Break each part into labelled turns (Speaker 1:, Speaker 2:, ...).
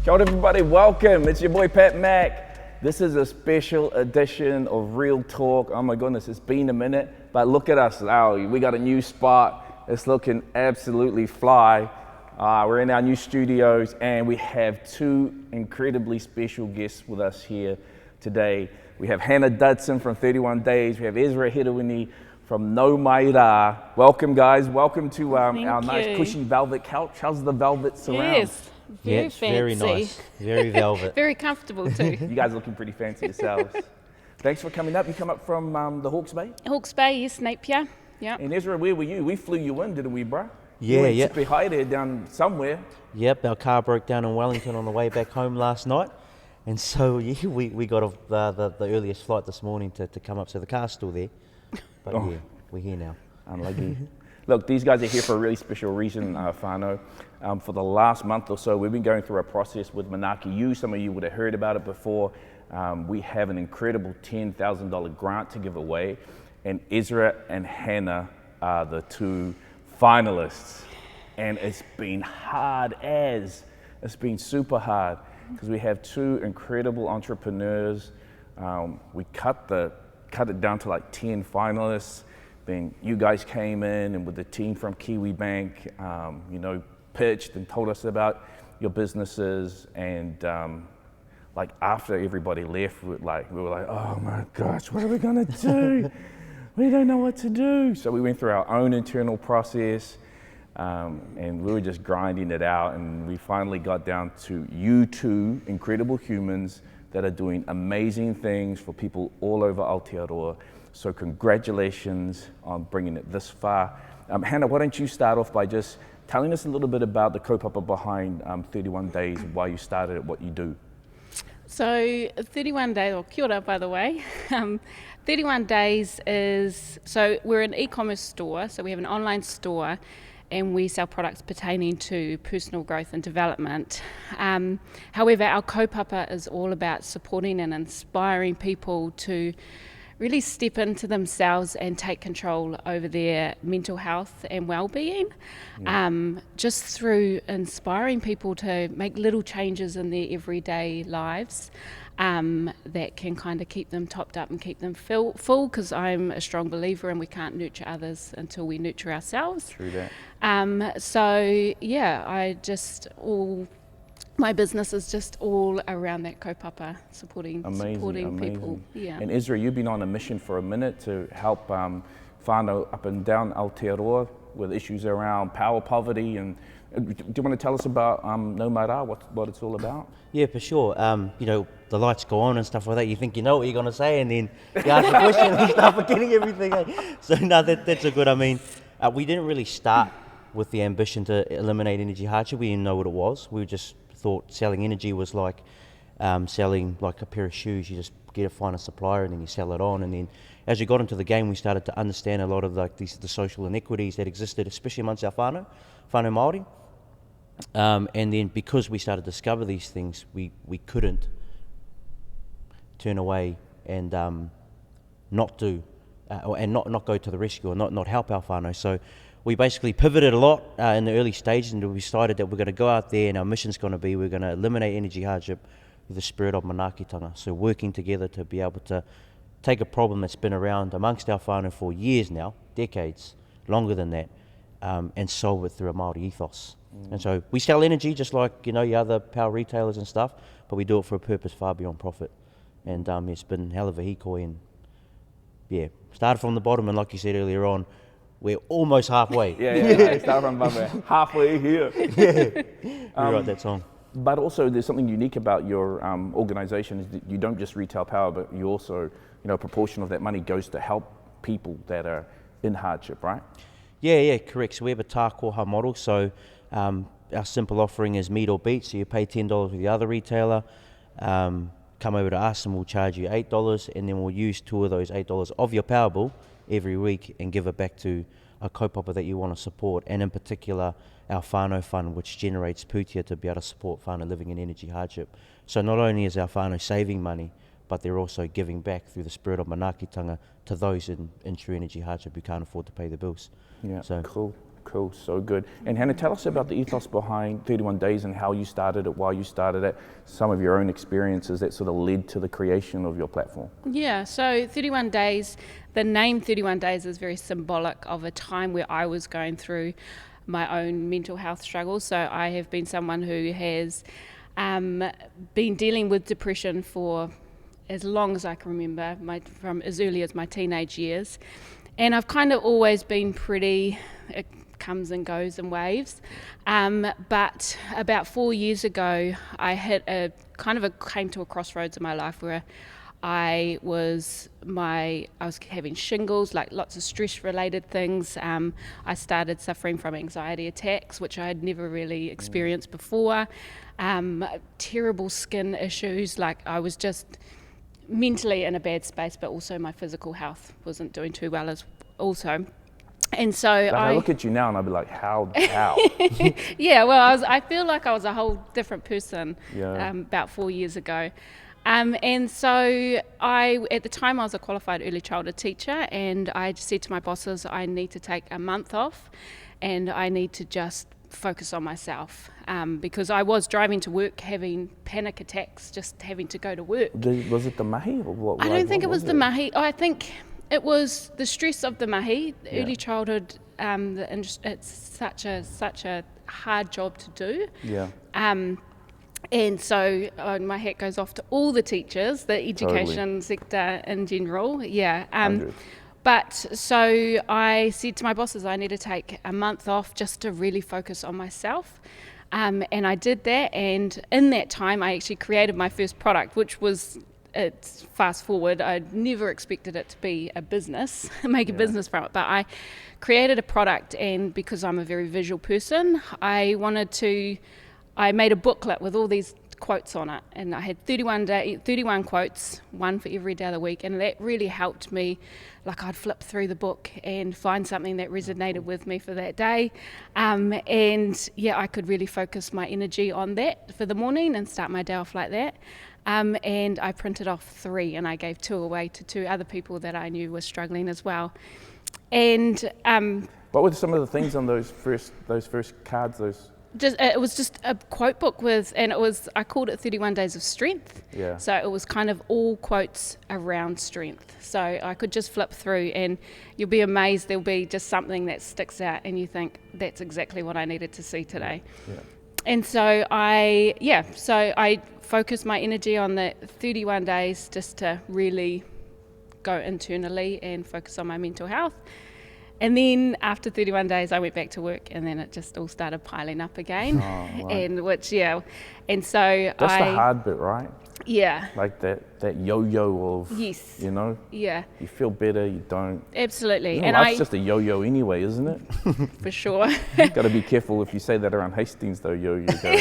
Speaker 1: Kia ora everybody, welcome. It's your boy Pat Mac. This is a special edition of Real Talk. Oh my goodness, it's been a minute, but look at us now. We got a new spot. It's looking absolutely fly. We're in our new studios and we have two incredibly special guests with us here today. We have Hannah Dudson from 31 Days. We have Ezra Hirawani from Nau Mai RA. Welcome guys, welcome to our nice cushy velvet couch. How's the velvet surround?
Speaker 2: Yes, very fancy.
Speaker 3: Very nice, very velvet.
Speaker 2: Very comfortable too.
Speaker 1: You guys looking pretty fancy yourselves. Thanks for coming up. You come up from the Hawke's Bay?
Speaker 2: Hawke's Bay, yes, Napier. Yeah.
Speaker 1: And Ezra, where were you? We flew you in, didn't we, bro?
Speaker 3: Yeah,
Speaker 1: you went to be high there down somewhere.
Speaker 3: Yep, our car broke down in Wellington on the way back home last night. And so yeah, we got off the earliest flight this morning to come up, so the car's still there. But yeah, we're here now.
Speaker 1: Unlucky. Look, these guys are here for a really special reason, whānau. For the last month or so, we've been going through a process with Manaaki U. Some of you would have heard about it before. We have an incredible $10,000 grant to give away, and Ezra and Hannah are the two finalists. And it's been it's been super hard, because we have two incredible entrepreneurs. We cut it down to like 10 finalists. Then you guys came in and with the team from Kiwibank, pitched and told us about your businesses. And like after everybody left, we were like, oh my gosh, what are we gonna do? We don't know what to do. So we went through our own internal process, and we were just grinding it out. And we finally got down to you two incredible humans that are doing amazing things for people all over Aotearoa. So congratulations on bringing it this far. Hannah, why don't you start off by just telling us a little bit about the kaupapa behind 31 Days, why you started it, what you do.
Speaker 2: So 31 Days, or kia ora by the way. 31 Days so we're an e-commerce store, so we have an online store and we sell products pertaining to personal growth and development. However, our kaupapa is all about supporting and inspiring people to really step into themselves and take control over their mental health and well-being, just through inspiring people to make little changes in their everyday lives that can kind of keep them topped up and keep them full, because I'm a strong believer and we can't nurture others until we nurture ourselves.
Speaker 1: True that.
Speaker 2: So yeah, my business is just all around that kaupapa, supporting people. Yeah.
Speaker 1: And Ezra, you've been on a mission for a minute to help whānau up and down Aotearoa with issues around power poverty. And do you want to tell us about Nau Mai RA, what it's all about?
Speaker 3: Yeah, for sure. The lights go on and stuff like that. You think you know what you're going to say, and then you ask the question and you start forgetting everything. So no, that's a good. We didn't really start with the ambition to eliminate energy hardship. We didn't know what it was. We just thought selling energy was like selling like a pair of shoes. You just find a supplier and then you sell it on. And then as we got into the game, we started to understand a lot of the social inequities that existed, especially amongst our whānau Māori. And then because we started to discover these things, we couldn't turn away and not do and not go to the rescue or not help our whānau. So we basically pivoted a lot in the early stages, and we decided that we're going to go out there and our mission's going to be we're going to eliminate energy hardship with the spirit of manaakitanga. So working together to be able to take a problem that's been around amongst our whānau for years now, decades, longer than that, and solve it through a Māori ethos. And so we sell energy just like your other power retailers and stuff, but we do it for a purpose far beyond profit. And it's been hell of a hikoi, and yeah, started from the bottom, and like you said earlier on, we're almost halfway.
Speaker 1: Yeah, start from bottom, halfway here.
Speaker 3: We wrote that song.
Speaker 1: But also there's something unique about your organisation, is that you don't just retail power, but you also, a proportion of that money goes to help people that are in hardship, right? Yeah,
Speaker 3: correct. So we have a tākoha model. So our simple offering is meet or beat. So you pay $10 with the other retailer, come over to us and we'll charge you $8, and then we'll use 2 of those $8 of your power bill every week and give it back to a kaupapa that you want to support, and in particular our whānau fund, which generates pūtea to be able to support whānau living in energy hardship. So not only is our whānau saving money, but they're also giving back through the spirit of manaakitanga to those in true energy hardship who can't afford to pay the bills.
Speaker 1: Yeah, so cool. Cool, so good. And Hannah, tell us about the ethos behind 31 Days and how you started it, why you started it, some of your own experiences that sort of led to the creation of your platform.
Speaker 2: Yeah, so 31 Days, the name 31 Days is very symbolic of a time where I was going through my own mental health struggles. So I have been someone who has been dealing with depression for as long as I can remember, from as early as my teenage years. And I've kind of always been pretty, it comes and goes in waves. But about 4 years ago, I hit came to a crossroads in my life where I was having shingles, like lots of stress related things. I started suffering from anxiety attacks, which I had never really experienced before. Terrible skin issues, like I was just mentally in a bad space, but also my physical health wasn't doing too well as also. And so
Speaker 1: I look at you now and I'd be like, how?
Speaker 2: Yeah, well, I feel like I was a whole different person about 4 years ago. And so at the time I was a qualified early childhood teacher, and I just said to my bosses, I need to take a month off and I need to just focus on myself, because I was driving to work having panic attacks, just having to go to work.
Speaker 1: Was it the mahi or what?
Speaker 2: I don't think it was the mahi. I think it was the stress of the mahi. Early childhood, it's such a hard job to do.
Speaker 1: Yeah.
Speaker 2: And so my hat goes off to all the teachers, the education sector in general. Yeah. But so I said to my bosses, I need to take a month off just to really focus on myself. And I did that. And in that time, I actually created my first product, which was, it's fast forward, I never expected it to be a business, make a business from it. But I created a product, and because I'm a very visual person, I made a booklet with all these quotes on it, and I had 31 quotes, one for every day of the week, and that really helped me. Like, I'd flip through the book and find something that resonated with me for that day, and I could really focus my energy on that for the morning and start my day off like that. And I printed off 3, and I gave 2 away to 2 other people that I knew were struggling as well. And
Speaker 1: what were some of the things on those first cards?
Speaker 2: It was just a quote book I called it 31 Days of Strength.
Speaker 1: Yeah.
Speaker 2: So it was kind of all quotes around strength. So I could just flip through, and you'll be amazed, there'll be just something that sticks out and you think, that's exactly what I needed to see today. Yeah. And so I focused my energy on the 31 days just to really go internally and focus on my mental health. And then after 31 days, I went back to work, and then it just all started piling up again. Oh, right. And so
Speaker 1: that's the hard bit, right?
Speaker 2: Yeah.
Speaker 1: Like that yo-yo of,
Speaker 2: yes.
Speaker 1: Yeah. You feel better, you don't.
Speaker 2: Absolutely.
Speaker 1: And life's just a yo-yo anyway, isn't it?
Speaker 2: For sure.
Speaker 1: Got to be careful if you say that around Hastings, though, yo-yo go.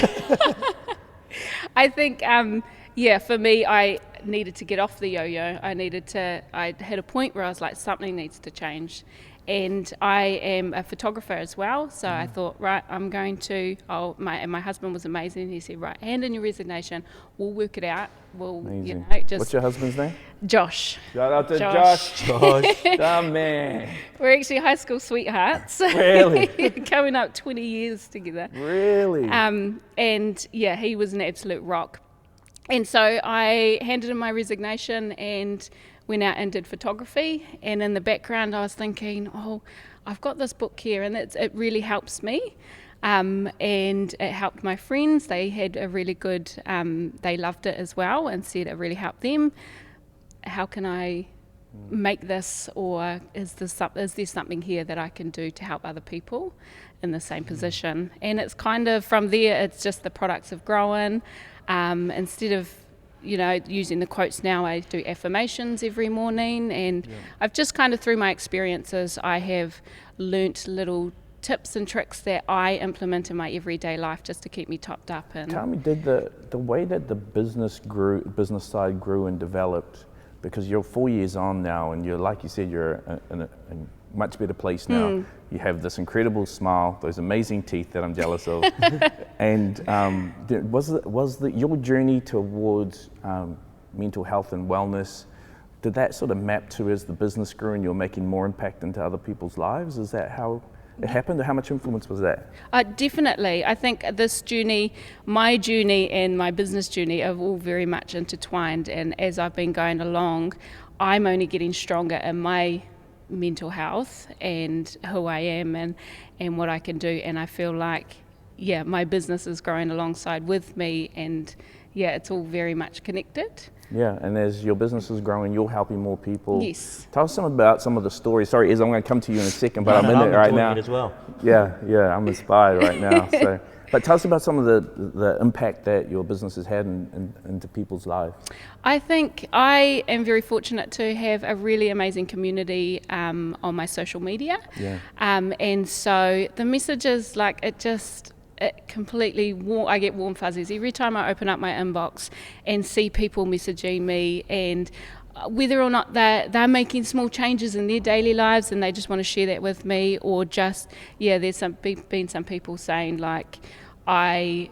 Speaker 2: I think, for me, I needed to get off the yo-yo. I had a point where I was like, something needs to change. And I am a photographer as well, so I thought, right, I'm going to, my husband was amazing. He said, right, hand in your resignation, we'll work it out.
Speaker 1: What's your husband's name?
Speaker 2: Josh.
Speaker 1: Shout out to Josh. Oh, man.
Speaker 2: We're actually high school sweethearts.
Speaker 1: Really?
Speaker 2: Coming up 20 years together.
Speaker 1: Really?
Speaker 2: He was an absolute rock. And so I handed in my resignation and went out and did photography, and in the background I was thinking, I've got this book here, and it really helps me, and it helped my friends. They had a really good, they loved it as well and said it really helped them. How can I make this, or is there something here that I can do to help other people in the same position? And it's kind of from there, it's just the products have grown. Instead of using the quotes now, I do affirmations every morning, and I've just kind of, through my experiences, I have learnt little tips and tricks that I implement in my everyday life just to keep me topped up. And
Speaker 1: tell me, did the way that the business side grew and developed, because you're 4 years on now, and you're, like you said, you're in a much better place now. You have this incredible smile, those amazing teeth that I'm jealous of. And was your journey towards mental health and wellness, did that sort of map to as the business grew and you're making more impact into other people's lives? Is that how it happened? Or how much influence was that?
Speaker 2: Definitely. I think this journey, my journey and my business journey are all very much intertwined, and as I've been going along, I'm only getting stronger in my mental health and who I am and what I can do, and I feel like, yeah, my business is growing alongside with me, and yeah, it's all very much connected.
Speaker 1: Yeah, and as your business is growing, you're helping more people.
Speaker 2: Yes.
Speaker 1: Tell us about some of the stories. Sorry, Iz, I'm going to come to you in a second, but I'm in it right now.
Speaker 3: It as well.
Speaker 1: Yeah, I'm inspired right now. So, but tell us about some of the impact that your business has had into people's lives.
Speaker 2: I think I am very fortunate to have a really amazing community on my social media.
Speaker 1: Yeah.
Speaker 2: And so the messages, like, it completely, I get warm fuzzies every time I open up my inbox and see people messaging me, and whether or not they're making small changes in their daily lives and they just want to share that with me, or just, there's been some people saying, like, I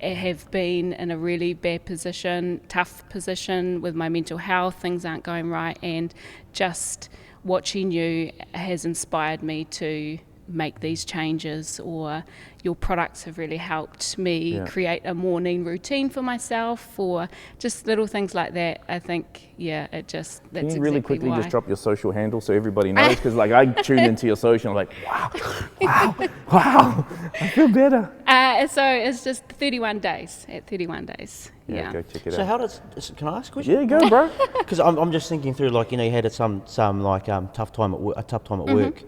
Speaker 2: have been in a really bad position, tough position with my mental health, things aren't going right, and just watching you has inspired me to make these changes, or your products have really helped me create a morning routine for myself, or just little things like that. I think, that's
Speaker 1: Can you really
Speaker 2: exactly
Speaker 1: quickly
Speaker 2: why.
Speaker 1: just drop your social handle so everybody knows? Because like I tuned into your social, I'm like, wow, I feel better.
Speaker 2: So it's just 31 days, at 31 days. Yeah.
Speaker 1: Go check it
Speaker 3: So
Speaker 1: out.
Speaker 3: can I ask a question?
Speaker 1: Yeah, go, bro.
Speaker 3: Because I'm just thinking through, like, you had some like tough time at work,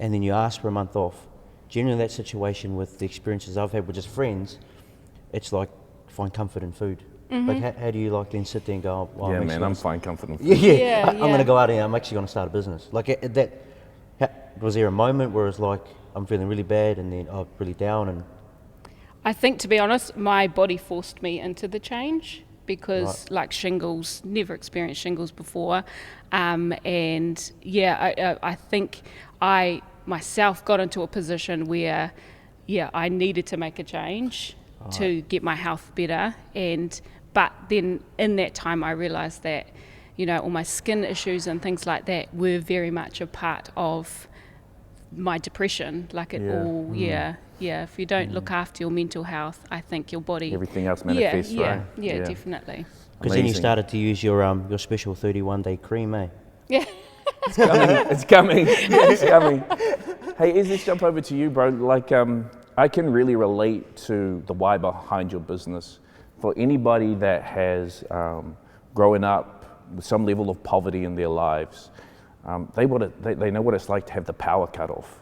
Speaker 3: and then you ask for a month off. Generally, that situation with the experiences I've had with just friends, it's like find comfort in food. Like, how do you like then sit there and go, oh,
Speaker 1: Yeah,
Speaker 3: I'm
Speaker 1: man,
Speaker 3: actually
Speaker 1: I'm fine comforting.
Speaker 3: I'm going to go out and I'm actually going to start a business. Like was there a moment where it's like I'm feeling really bad and then really down? And
Speaker 2: I think, to be honest, my body forced me into the change, because like shingles, never experienced shingles before. I think I myself got into a position where, I needed to make a change to get my health better. But then in that time I realised that, all my skin issues and things like that were very much a part of my depression. Like if you don't look after your mental health, I think your body...
Speaker 1: Everything else manifests, right?
Speaker 2: Yeah, definitely.
Speaker 3: because then you started to use your special 31-day cream, eh?
Speaker 2: Yeah.
Speaker 1: It's coming. Hey, Iz, let's jump over to you, bro. Like, I can really relate to the why behind your business. For anybody that has grown up with some level of poverty in their lives, they know what it's like to have the power cut off.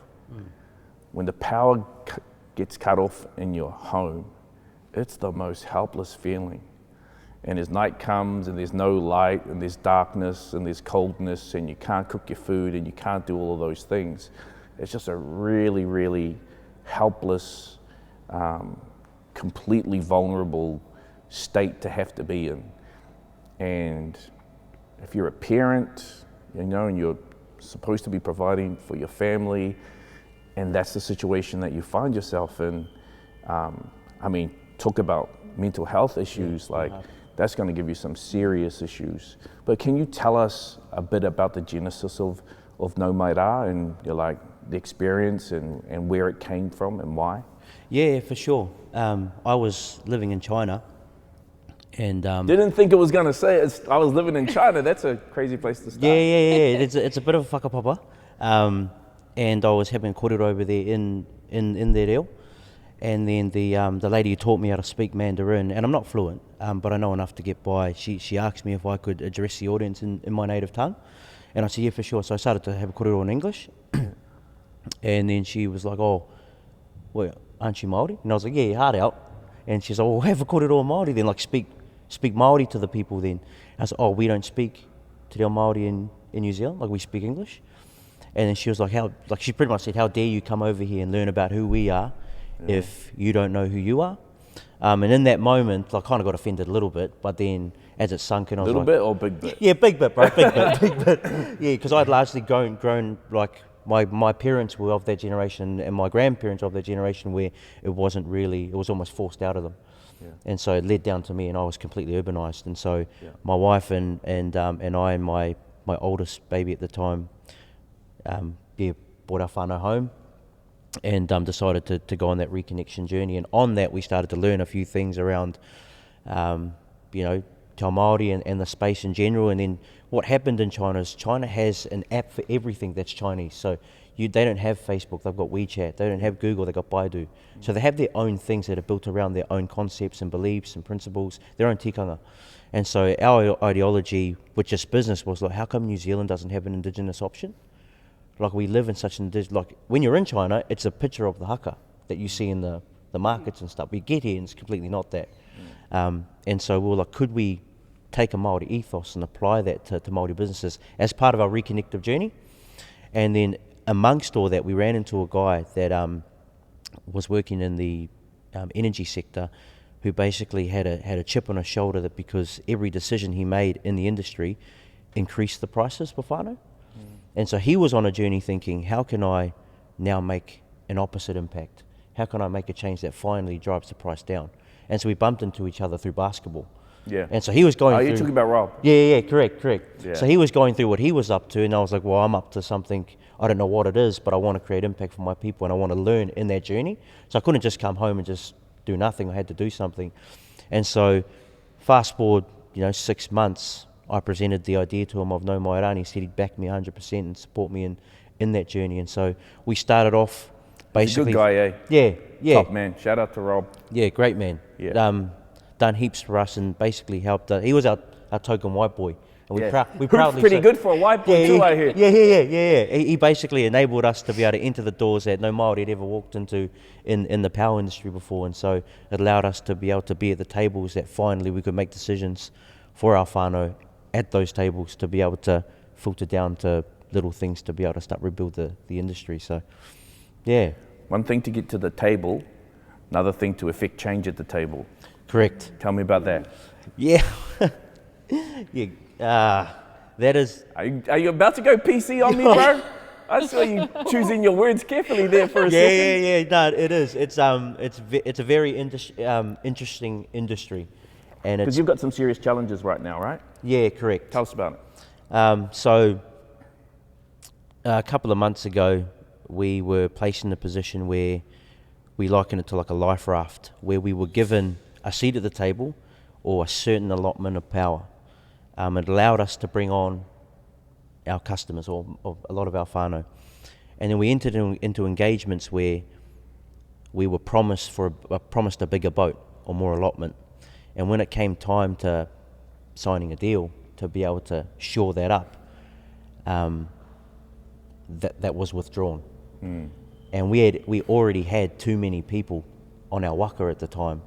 Speaker 1: When the power gets cut off in your home, it's the most helpless feeling. And as night comes and there's no light and there's darkness and there's coldness and you can't cook your food and you can't do all of those things, it's just a really, really helpless, completely vulnerable state to have to be in. And if you're a parent, and you're supposed to be providing for your family, and that's the situation that you find yourself in, talk about mental health issues, that's going to give you some serious issues. But can you tell us a bit about the genesis of Nau Mai RA and the experience and where it came from and why?
Speaker 3: Yeah, for sure. I was living in China, and
Speaker 1: didn't think it was going to say I was living in China. That's a crazy place to start.
Speaker 3: Yeah. It's a bit of a whakapapa. And I was having a kōrero over there in that reo. And then the lady who taught me how to speak Mandarin, and I'm not fluent, but I know enough to get by, she asked me if I could address the audience in my native tongue. And I said, yeah, for sure. So I started to have a kōrero in English. And then she was like, oh, well, aren't you Māori? And I was like, yeah, hard out. And she's like, well, have a kōrero in Māori then, speak Māori to the people then. And I said, oh, we don't speak te reo Māori in New Zealand, we speak English. And then she was like, she pretty much said, how dare you come over here and learn about who we are if you don't know who you are? And in that moment, I kind of got offended a little bit, but then as it sunk in, I was
Speaker 1: like... Little bit or big bit?
Speaker 3: Yeah, big bit, bro, big bit. Yeah, because I'd largely grown my parents were of that generation and my grandparents of that generation where it was almost forced out of them. Yeah. And so it led down to me, and I was completely urbanised. And so my wife and I and my oldest baby at the time, brought our whānau home. and decided to go on that reconnection journey. And on that, we started to learn a few things around, you know, Te Māori and the space in general. And then what happened in China is China has an app for everything that's Chinese. So they don't have Facebook, they've got WeChat. They don't have Google, they've got Baidu. So they have their own things that are built around their own concepts and beliefs and principles, their own tikanga. And so our ideology with just business was like, how come New Zealand doesn't have an Indigenous option? Like, we live in such an like, when you're in China, it's a picture of the haka that you see in the markets and stuff. We get here and it's completely not that. And so we were like, could we take a Māori ethos and apply that to Māori businesses as part of our reconnective journey? And then amongst all that, we ran into a guy that was working in the energy sector, who basically had a chip on his shoulder, that because every decision he made in the industry increased the prices for whānau. And so he was on a journey thinking, how can I now make an opposite impact? How can I make a change that finally drives the price down? And so we bumped into each other through basketball.
Speaker 1: Yeah.
Speaker 3: And so he was going through...
Speaker 1: you're talking about Rob?
Speaker 3: Yeah, correct.
Speaker 1: Yeah.
Speaker 3: So he was going through what he was up to, and I was like, well, I'm up to something, I don't know what it is, but I want to create impact for my people, and I want to learn in that journey. So I couldn't just come home and just do nothing. I had to do something. And so fast forward, 6 months, I presented the idea to him of Nau Mai RA, and he said he'd back me 100% and support me in that journey. And so we started off basically...
Speaker 1: He's a good guy, eh?
Speaker 3: Yeah.
Speaker 1: Top man. Shout out to Rob.
Speaker 3: Yeah, great man.
Speaker 1: Yeah.
Speaker 3: Done heaps for us and basically helped. He was our token white boy. And we
Speaker 1: Proudly pretty good for a white boy too, I hear.
Speaker 3: Yeah. He basically enabled us to be able to enter the doors that no Māori had ever walked into in the power industry before. And so it allowed us to be able to be at the tables that finally we could make decisions for our whānau at those tables, to be able to filter down to little things to be able to start rebuild the industry. So, yeah.
Speaker 1: One thing to get to the table, another thing to effect change at the table.
Speaker 3: Correct.
Speaker 1: Tell me about that.
Speaker 3: Yeah. That is...
Speaker 1: Are you about to go PC on me, bro? I saw you choosing your words carefully there for a second.
Speaker 3: Yeah. No, it is. It's a very interesting industry, and
Speaker 1: because you've got some serious challenges right now, right?
Speaker 3: Yeah, correct.
Speaker 1: Tell us about it.
Speaker 3: So a couple of months ago, we were placed in a position where we liken it to like a life raft, where we were given a seat at the table or a certain allotment of power. It allowed us to bring on our customers or a lot of our whānau. And then we entered into engagements where we were promised a bigger boat or more allotment. And when it came time to signing a deal to be able to shore that up, that was withdrawn. And we already had too many people on our waka at the time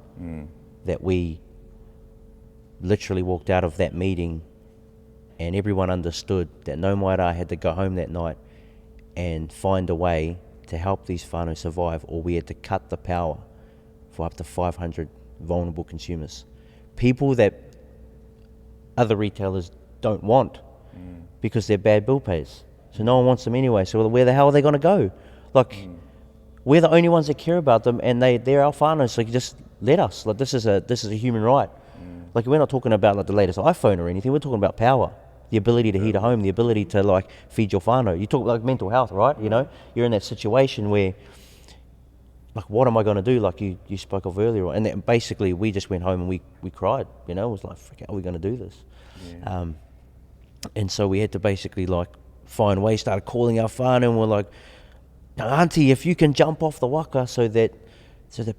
Speaker 3: that we literally walked out of that meeting and everyone understood that Nau Mai RA had to go home that night and find a way to help these whānau survive, or we had to cut the power for up to 500 vulnerable consumers. People that other retailers don't want because they're bad bill pays. So no one wants them anyway, so where the hell are they going to go? Like, we're the only ones that care about them, and they're our whānau, so you just let us. Like, this is a human right. Like, we're not talking about like the latest iPhone or anything. We're talking about power, the ability to heat a home, the ability to like feed your whānau. You talk about like mental health, right? You're in that situation where, like, what am I going to do? Like you spoke of earlier, and then basically we just went home and we cried. It was like, frick, how are we going to do this? Yeah. And so we had to basically like find ways. Started calling our whānau, and we're like, Auntie, if you can jump off the waka so that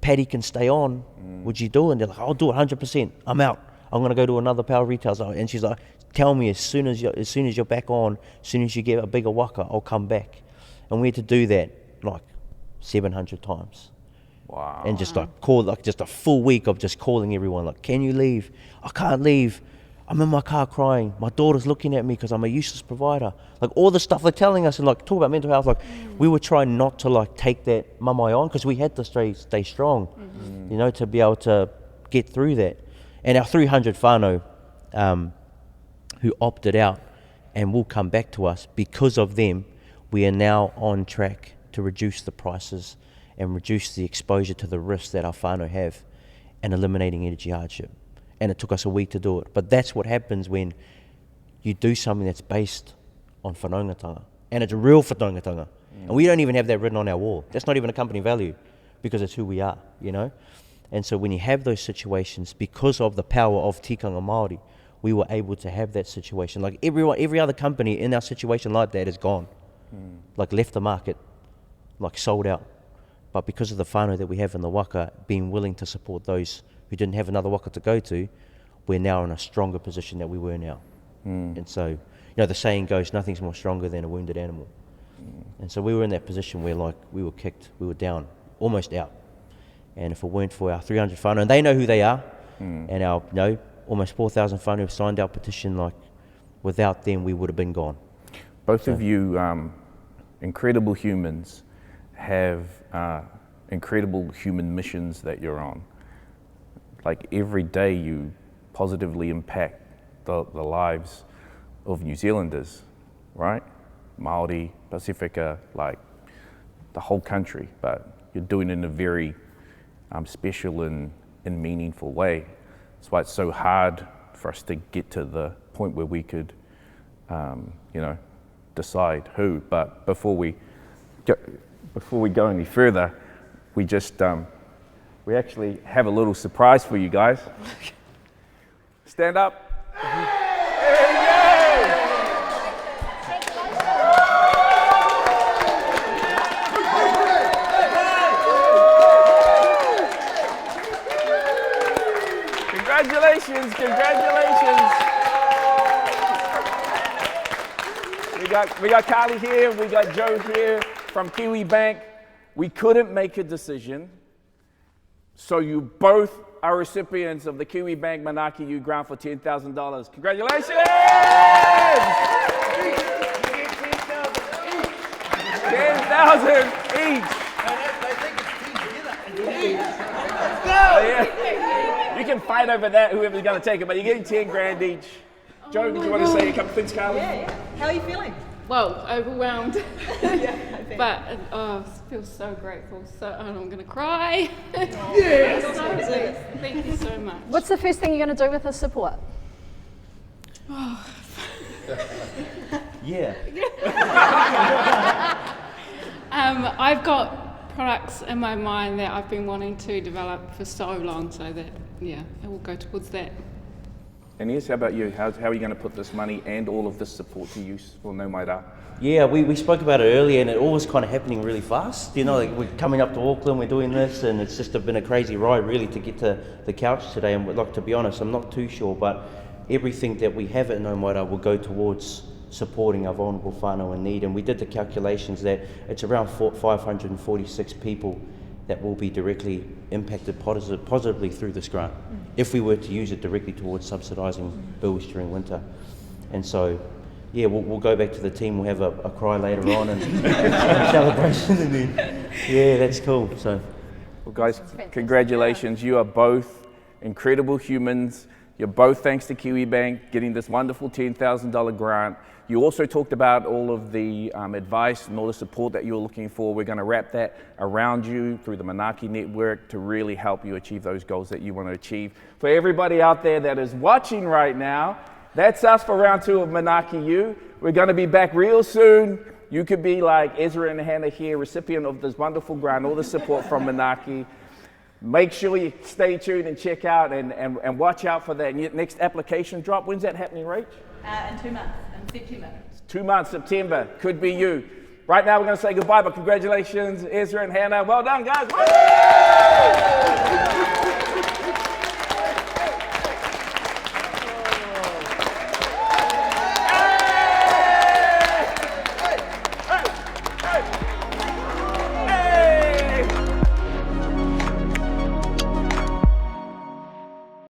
Speaker 3: Paddy can stay on, would you do it? And they're like, I'll do it 100%. I'm out. I'm going to go to another power retailer. And she's like, tell me as soon as you're back on, as soon as you get a bigger waka, I'll come back. And we had to do that like 700 times.
Speaker 1: Wow.
Speaker 3: And just like call, like just a full week of just calling everyone, like, can you leave? I can't leave. I'm in my car crying. My daughter's looking at me because I'm a useless provider. Like all the stuff they're telling us, and like talk about mental health. Like we were trying not to like take that mamai on, because we had to stay strong, to be able to get through that. And our 300 whānau who opted out and will come back to us, because of them, we are now on track to reduce the prices and reduce the exposure to the risks that our whānau have, and eliminating energy hardship. And it took us a week to do it. But that's what happens when you do something that's based on whanaungatanga. And it's real whanaungatanga. And we don't even have that written on our wall. That's not even a company value because it's who we are, you know? And so when you have those situations, because of the power of tikanga Māori, we were able to have that situation. Like every other company in our situation like that is gone. Like left the market, like sold out. But because of the whānau that we have in the waka, being willing to support those who didn't have another waka to go to, we're now in a stronger position than we were now. And so, you know, the saying goes, nothing's more stronger than a wounded animal. And so we were in that position where like we were kicked, we were down, almost out. And if it weren't for our 300 whānau, and they know who they are, and our, you know, almost 4,000 whānau have signed our petition, like without them we would have been gone.
Speaker 1: Both of you, incredible humans, have incredible human missions that you're on. Like every day you positively impact the lives of New Zealanders, right? Māori, Pacifica, like the whole country, but you're doing it in a very special and meaningful way. That's why it's so hard for us to get to the point where we could, you know, decide who. But before we go any further, we just we actually have a little surprise for you guys. Stand up. Congratulations, congratulations. We got Carly here, we got Joe here from Kiwibank. We couldn't make a decision, so you both are recipients of the Kiwibank Manaaki U grant for $10,000. Congratulations! 10,000 each. You can fight over that, whoever's going to take it, but you're getting 10 grand each. Joe, did you want to say a couple things, Carly?
Speaker 4: Yeah. How are you feeling?
Speaker 2: Well, overwhelmed. But it feels so grateful. So I'm going to cry.
Speaker 4: Yeah.
Speaker 2: Thank you so much.
Speaker 4: What's the first thing you're going to do with this support?
Speaker 3: Yeah.
Speaker 2: I've got products in my mind that I've been wanting to develop for so long, so that, yeah, it will go towards that.
Speaker 1: And yes, how about you? How are you going to put this money and all of this support to use for Nau Mai RA?
Speaker 3: Yeah, we spoke about it earlier, and it all was kind of happening really fast. You know, like we're coming up to Auckland, we're doing this, and it's just been a crazy ride really to get to the couch today. And like, to be honest, I'm not too sure, but everything that we have at Nau Mai RA will go towards supporting our vulnerable whānau in need. And we did the calculations that it's around 546 people that will be directly impacted positively through this grant, if we were to use it directly towards subsidising bills during winter. And so, yeah, we'll go back to the team, we'll have a cry later on and a celebration, and then, yeah, that's cool. So,
Speaker 1: well, guys, congratulations. You are both incredible humans. You're both, thanks to Kiwibank, getting this wonderful $10,000 grant. You also talked about all of the advice and all the support that you're looking for. We're going to wrap that around you through the Manaaki Network to really help you achieve those goals that you want to achieve. For everybody out there that is watching right now, that's us for round 2 of Manaaki U. We're going to be back real soon. You could be like Ezra and Hannah here, recipient of this wonderful grant, all the support from Manaaki. Make sure you stay tuned and check out and watch out for that next application drop. When's that happening, Rach?
Speaker 4: In 2 months, in September.
Speaker 1: 2 months, September. Could be you. Right now, we're going to say goodbye, but congratulations, Ezra and Hannah. Well done, guys. Woo!